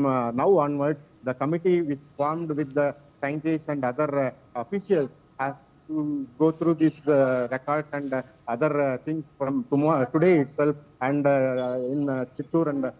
now onwards, the committee which formed with the scientists and other officials has to go through these records and other things from today itself, and in Chittoor and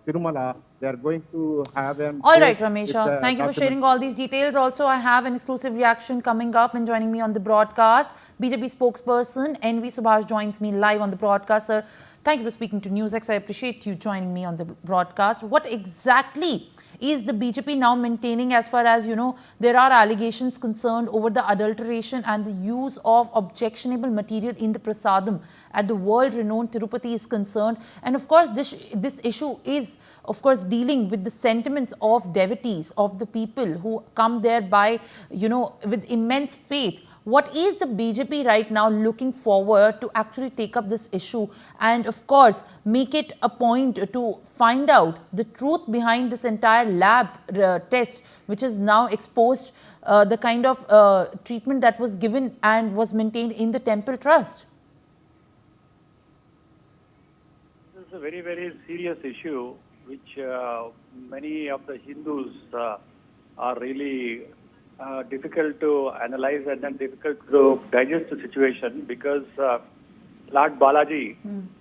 Tirumala, they are going to have a All right, place with Ramesha. the Thank you for sharing documents. all these details. Also, I have an exclusive reaction coming up and joining me on the broadcast. BJP spokesperson NV Subhash joins me live on the broadcast. Sir, thank you for speaking to NewsX. I appreciate you joining me on the broadcast. What exactly is the BJP now maintaining as far as, there are allegations concerned over the adulteration and the use of objectionable material in the prasadam at the world-renowned Tirupati is concerned? And of course, this issue is, of course, dealing with the sentiments of devotees, of the people who come there by, with immense faith. What is the BJP right now looking forward to actually take up this issue and, of course, make it a point to find out the truth behind this entire lab test, which is now exposed the kind of treatment that was given and was maintained in the temple trust? This is a very, very serious issue which many of the Hindus are really difficult to analyze and then difficult to digest the situation, because Lord Balaji,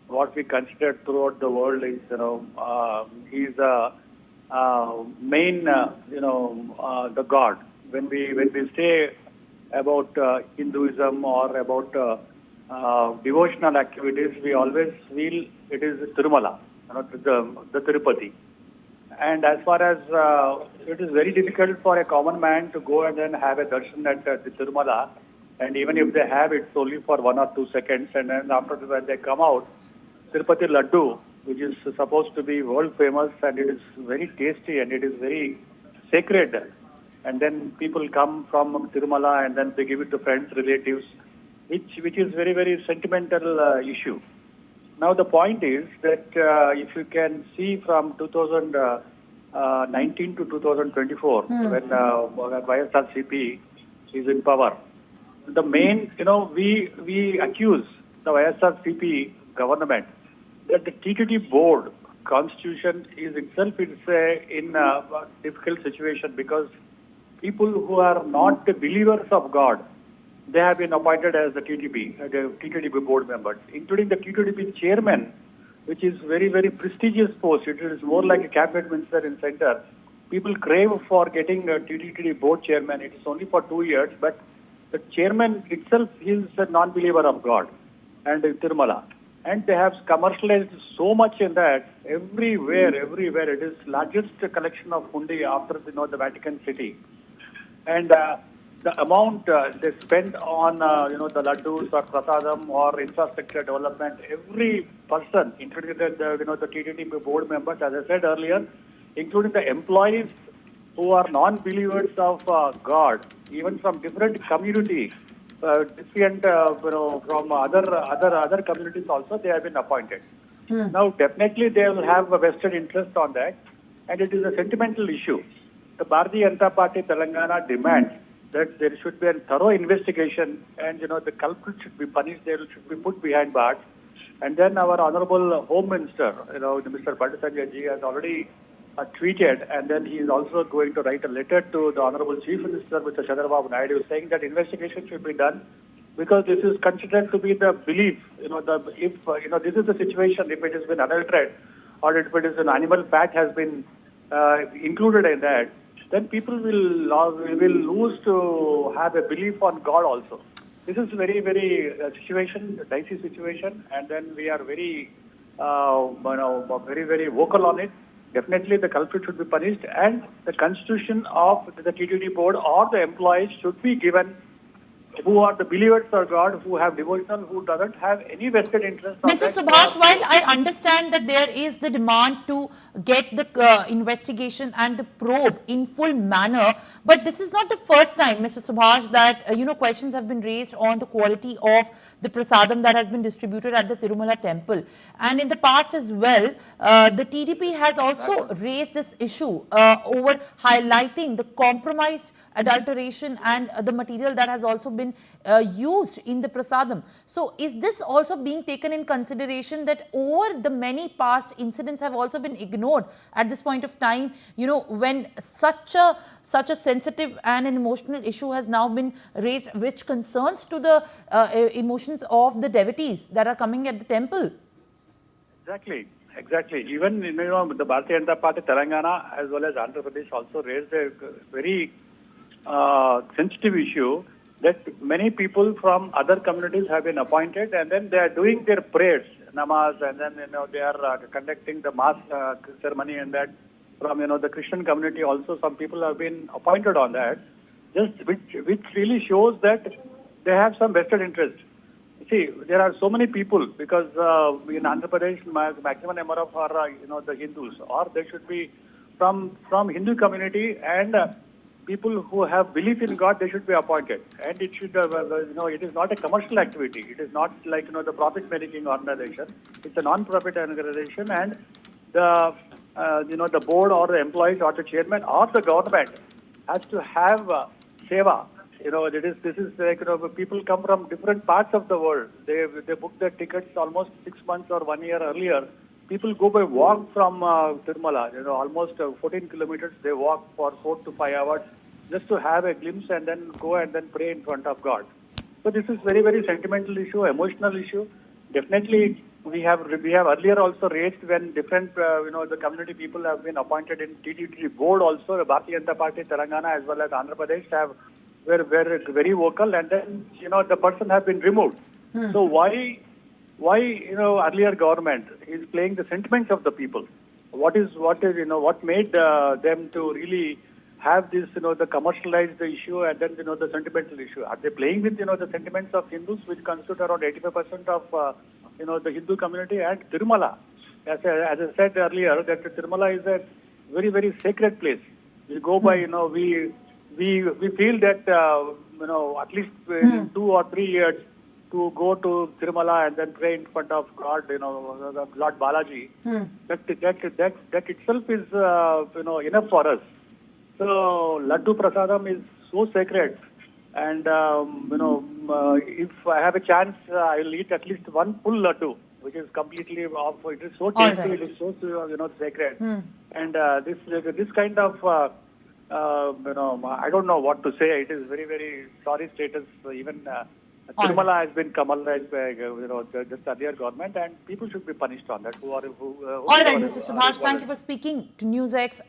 what we consider throughout the world is, he's a main, the God. When we say about Hinduism or about devotional activities, we always feel it is Tirumala, the Tirupati. And as far as it is very difficult for a common man to go and then have a darshan at the Tirumala, and even if they have, it's only for 1 or 2 seconds, and then after that, when they come out, Tirupati Laddoo, which is supposed to be world famous, and it is very tasty and it is very sacred, and then people come from Tirumala and then they give it to friends, relatives, which is very, very sentimental issue. Now the point is that if you can see from 2019 to 2024, when YSRCP is in power, the main, we accuse the YSRCP government that the TTD board constitution is itself in a difficult situation, because people who are not the believers of God, they have been appointed as the TTDB board members, including the TTDB chairman, which is very, very prestigious post. It is more like a cabinet minister in center. People crave for getting a TTD board chairman. It is only for 2 years, but the chairman itself is a non-believer of God and Tirumala. And they have commercialized so much in that everywhere. It is largest collection of hundi after the Vatican City. And the amount they spend on the laddus or prasadam or infrastructure development, every person, including the TTD board members, as I said earlier, including the employees who are non-believers of God, even from different communities, different from other communities also, they have been appointed. Now, definitely they will have a vested interest on that, and it is a sentimental issue. The Bharatiya Janata Party Telangana demands that there should be a thorough investigation, and the culprit should be punished. They should be put behind bars. And then our honorable Home Minister, Mr. Bhatta Sanjay ji, has already tweeted, and then he is also going to write a letter to the honorable Chief Minister, Mr. Chandrababu Naidu, saying that investigation should be done, because this is considered to be the belief. This is the situation. If it has been adulterated, or if it is an animal fat has been included in that, then people will lose to have a belief on God also. This is very, very dicey situation, and then we are very, very, very vocal on it. Definitely the culprit should be punished, and the constitution of the TTD board or the employees should be given, who are the believers of God, who have devotional, who doesn't have any vested interest. Mr. Subhash, while I understand that there is the demand to get the investigation and the probe in full manner, but this is not the first time, Mr. Subhash, that questions have been raised on the quality of the prasadam that has been distributed at the Tirumala temple. And in the past as well, the TDP has also raised this issue over highlighting the compromised adulteration and the material that has also been used in the prasadam. So is this also being taken in consideration that over the many past incidents have also been ignored at this point of time, when such a sensitive and an emotional issue has now been raised, which concerns to the emotions of the devotees that are coming at the temple? Exactly. Even the Bharatiya Janata Party Telangana as well as Andhra Pradesh also raised a very sensitive issue that many people from other communities have been appointed, and then they are doing their prayers, namaz, and then they are conducting the mass ceremony, and that from the Christian community also some people have been appointed on that, which really shows that they have some vested interest. See, there are so many people because in Andhra Pradesh, maximum number of are the Hindus, or they should be from Hindu community, and people who have belief in God, they should be appointed. And it should it is not a commercial activity. It is not like the profit making organization. It's a non-profit organization, and the the board or the employees or the chairman or the government has to have seva. This is like people come from different parts of the world. They book their tickets almost 6 months or 1 year earlier. People go by walk from Tirumala, almost 14 kilometers. They walk for 4 to 5 hours just to have a glimpse and then go and then pray in front of God. So this is very, very sentimental issue, emotional issue. Definitely, we have earlier also raised when different the community people have been appointed in TTT board also. The Bharatiya Janata Party Telangana as well as Andhra Pradesh were very vocal, and then the person has been removed. So why earlier government is playing the sentiments of the people? What made them to really have this the commercialized issue and then the sentimental issue? Are they playing with the sentiments of Hindus, which constitute around 85% of the Hindu community? And Tirumala, as I said earlier, that Tirumala is a very, very sacred place. We go by we feel that at least in 2 or 3 years to go to Tirumala and then pray in front of God, Lord Balaji, that itself is enough for us. So Laddoo Prasadam is so sacred, and if I have a chance, I will eat at least one full Laddoo, which is completely off. It is so tasty, Right. it is so sacred, and this kind of I don't know what to say. It is very, very sorry status. Even Tirumala has been commercialized by just earlier government, and people should be punished on that. All right, Mr. Subhash, thank you for speaking to NewsX.